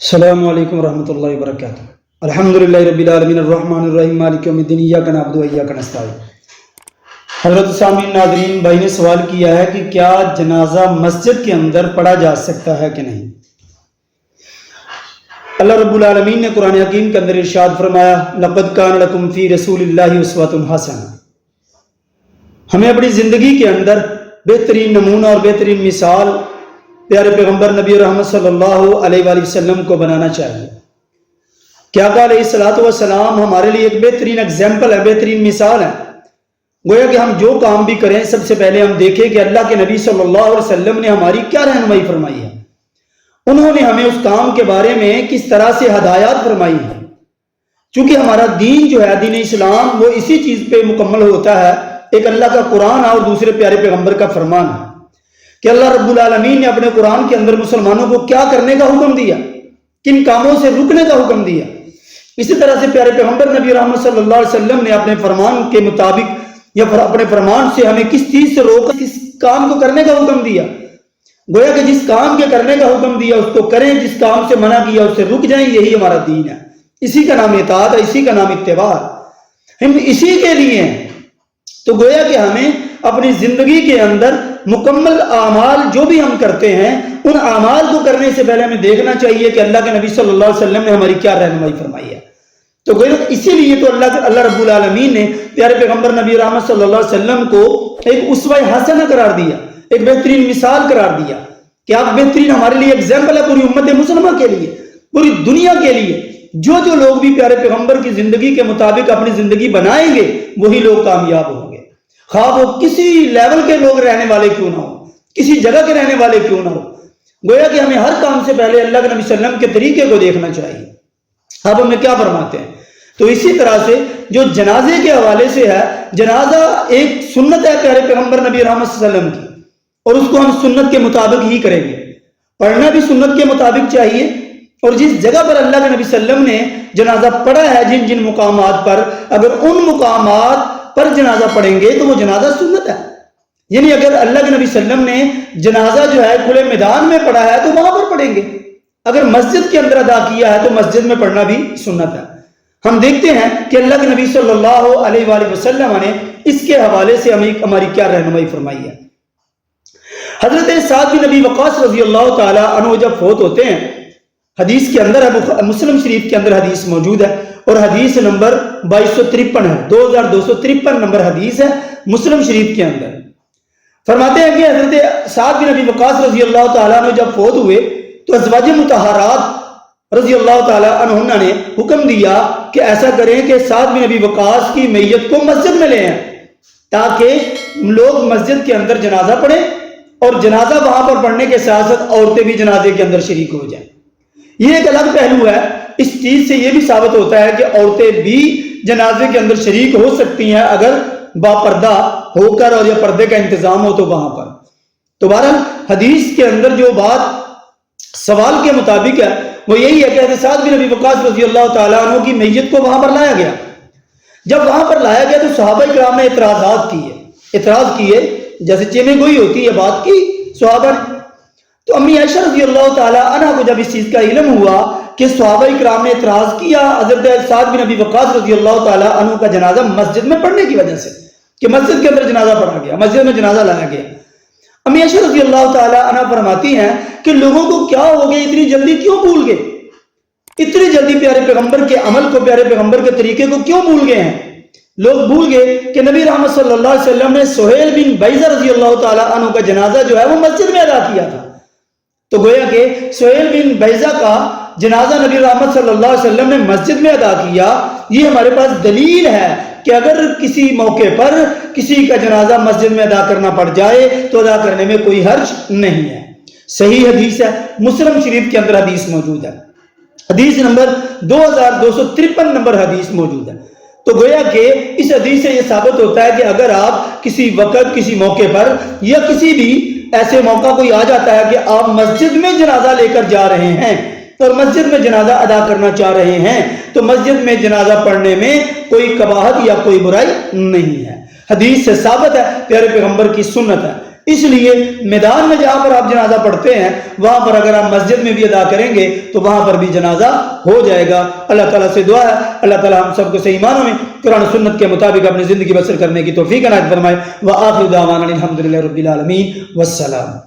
السلام علیکم ورحمۃ اللہ وبرکاتہ۔ الحمدللہ رب العالمین الرحمن الرحیم مالک یوم الدین ایاک نعبد و ایاک نستعین۔ حضرت سامعین ناظرین، بھائی نے سوال کیا ہے کہ کیا جنازہ مسجد کے اندر پڑھا جا سکتا ہے کہ نہیں؟ اللہ رب العالمین نے قرآن حکیم کے اندر ارشاد فرمایا، لقد کان لکم فی رسول اللہ اسوۃ حسنہ۔ ہمیں اپنی زندگی کے اندر بہترین نمونہ اور بہترین مثال پیارے پیغمبر نبی رحمت صلی اللہ علیہ وآلہ وسلم کو بنانا چاہیے۔ کیا آقا علیہ الصلوۃ والسلام ہمارے لیے ایک بہترین اگزامپل ہے، بہترین مثال ہے۔ گویا کہ ہم جو کام بھی کریں سب سے پہلے ہم دیکھیں کہ اللہ کے نبی صلی اللہ علیہ وسلم نے ہماری کیا رہنمائی فرمائی ہے، انہوں نے ہمیں اس کام کے بارے میں کس طرح سے ہدایات فرمائی ہے۔ چونکہ ہمارا دین جو ہے، دین اسلام، وہ اسی چیز پہ مکمل ہوتا ہے، ایک اللہ کا قرآن ہے اور دوسرے پیارے پیغمبر کا فرمان ہے کہ اللہ رب العالمین نے اپنے قرآن کے اندر مسلمانوں کو کیا کرنے کا حکم دیا، کن کاموں سے رکنے کا حکم دیا۔ اسی طرح سے پیارے پیغمبر نبی رحمت صلی اللہ علیہ وسلم نے اپنے فرمان کے مطابق یا اپنے فرمان سے ہمیں کس چیز سے روکا، کس کام کو کرنے کا حکم دیا۔ گویا کہ جس کام کے کرنے کا حکم دیا اس کو کریں، جس کام سے منع کیا اس سے رک جائیں، یہی ہمارا دین ہے۔ اسی کا نام اطاعت ہے، اسی کا نام اتباع ہے، ہم اسی کے لیے ہیں۔ تو گویا کہ ہمیں اپنی زندگی کے اندر مکمل اعمال جو بھی ہم کرتے ہیں، ان اعمال کو کرنے سے پہلے ہمیں دیکھنا چاہیے کہ اللہ کے نبی صلی اللہ علیہ وسلم نے ہماری کیا رہنمائی فرمائی ہے۔ تو گویا اسی لیے تو اللہ رب العالمین نے پیارے پیغمبر نبی رحمت صلی اللہ علیہ وسلم کو ایک اسوہ حسنہ قرار دیا، ایک بہترین مثال قرار دیا کہ آپ بہترین، ہمارے لیے ایگزامپل ہے پوری امت مسلمہ کے لیے، پوری دنیا کے لیے۔ جو لوگ بھی پیارے پیغمبر کی زندگی کے مطابق اپنی زندگی بنائیں گے وہی لوگ کامیاب ہوں گے، خواہ وہ کسی لیول کے لوگ رہنے والے کیوں نہ ہو، کسی جگہ کے رہنے والے کیوں نہ ہو۔ گویا کہ ہمیں ہر کام سے پہلے اللہ کے نبی صلی اللہ علیہ وسلم کے طریقے کو دیکھنا چاہیے۔ اب ہمیں کیا فرماتے ہیں؟ تو اسی طرح سے جو جنازے کے حوالے سے ہے، جنازہ ایک سنت ہے پیارے پیغمبر نبی رحمت صلی اللہ علیہ وسلم کی، اور اس کو ہم سنت کے مطابق ہی کریں گے۔ پڑھنا بھی سنت کے مطابق چاہیے، اور جس جگہ پر اللہ کے نبی صلی اللہ علیہ وسلم نے جنازہ پڑھا ہے، جن جن مقامات پر، اگر ان مقامات پر جنازہ پڑھیں گے تو وہ جنازہ سنت ہے۔ یعنی اگر اللہ کے نبی صلی اللہ علیہ وسلم نے جنازہ جو ہے کھلے میدان میں پڑھا ہے تو وہاں پر پڑھیں گے، اگر مسجد کے اندر ادا کیا ہے تو مسجد میں پڑھنا بھی سنت ہے۔ ہم دیکھتے ہیں کہ اللہ کے نبی صلی اللہ علیہ وآلہ وسلم نے اس کے حوالے سے ہماری کیا رہنمائی فرمائی ہے۔ حضرت سعد بن ابی وقاص رضی اللہ تعالی عنہ جب فوت ہوتے ہیں، حدیث کے اندر ہے، مسلم شریف کے اندر حدیث موجود ہے، اور حدیث نمبر 2253 ہے، 2253 نمبر حدیث ہے مسلم شریف کے اندر۔ فرماتے ہیں کہ حضرت سعد بن ابی وقاص رضی اللہ تعالیٰ عنہ جب فوت ہوئے تو ازواج مطہرات رضی اللہ تعالیٰ عنہ نے حکم دیا کہ ایسا کریں کہ سعد بن ابی وقاص کی میت کو مسجد میں لے آئیں، تاکہ لوگ مسجد کے اندر جنازہ پڑھیں، اور جنازہ وہاں پر پڑھنے کے ساتھ ساتھ عورتیں بھی جنازے کے اندر شریک ہو جائیں۔ یہ ایک الگ پہلو ہے، اس چیز سے یہ بھی ثابت ہوتا ہے کہ عورتیں بھی جنازے کے اندر شریک ہو سکتی ہیں اگر باپردہ ہو کر، اور یہ پردے کا انتظام ہو تو وہاں پر۔ تو بہرحال حدیث کے اندر جو بات سوال کے مطابق ہے وہ یہی ہے کہ حضرت سعد بن ابی وقاص رضی اللہ تعالیٰ عنہ کی میت کو وہاں پر لایا گیا۔ جب وہاں پر لایا گیا تو صحابہ کرام نے اعتراض کیے، جیسے چیمے گوئی ہوتی ہے بات کی صحابہ نے۔ تو امی عائشہ رضی اللہ تعالیٰ عنہ کو جب اس چیز کا علم ہوا کہ صحابہ کرام نے اعتراض کیا حضرت سعد بن ابی وقاص رضی اللہ تعالیٰ عنہ کا جنازہ مسجد میں پڑھنے کی وجہ سے، کہ مسجد کے اندر جنازہ پڑھا گیا، مسجد میں جنازہ لایا گیا، امی عائشہ رضی اللہ تعالیٰ عنہ فرماتی ہیں کہ لوگوں کو کیا ہو گیا، اتنی جلدی کیوں بھول گئے، اتنی جلدی پیارے پیغمبر کے عمل کو، پیارے پیغمبر کے طریقے کو کیوں بھول گئے ہیں؟ لوگ بھول گئے کہ نبی رحمت صلی اللہ علیہ وسلم نے سہیل بن بیضہ رضی اللہ تعالیٰ عنہ کا جنازہ جو ہے وہ مسجد میں ادا کیا تھا۔ تو گویا کہ سہیل بن بیضہ کا جنازہ نبی رحمت صلی اللہ علیہ وسلم نے مسجد میں ادا کیا، یہ ہمارے پاس دلیل ہے کہ اگر کسی موقع پر کسی کا جنازہ مسجد میں ادا کرنا پڑ جائے تو ادا کرنے میں کوئی حرج نہیں ہے۔ صحیح حدیث ہے، مسلم شریف کے اندر حدیث موجود ہے، حدیث نمبر 2253 نمبر حدیث موجود ہے۔ تو گویا کہ اس حدیث سے یہ ثابت ہوتا ہے کہ اگر آپ کسی وقت، کسی موقع پر، یا کسی بھی ایسے موقع کوئی آ جاتا ہے کہ آپ مسجد میں جنازہ لے کر جا رہے ہیں اور مسجد میں جنازہ ادا کرنا چاہ رہے ہیں، تو مسجد میں جنازہ پڑھنے میں کوئی قباحت یا کوئی برائی نہیں ہے۔ حدیث سے ثابت ہے، پیارے پیغمبر کی سنت ہے۔ اس لیے میدان میں جہاں پر آپ جنازہ پڑھتے ہیں وہاں پر اگر آپ مسجد میں بھی ادا کریں گے تو وہاں پر بھی جنازہ ہو جائے گا۔ اللہ تعالیٰ سے دعا ہے اللہ تعالیٰ ہم سب کو صحیح معنوں میں قرآن و سنت کے مطابق اپنی زندگی بسر کرنے کی توفیق عنایت فرمائے۔ وآخر دعوانا الحمدللہ رب العالمین، والسلام۔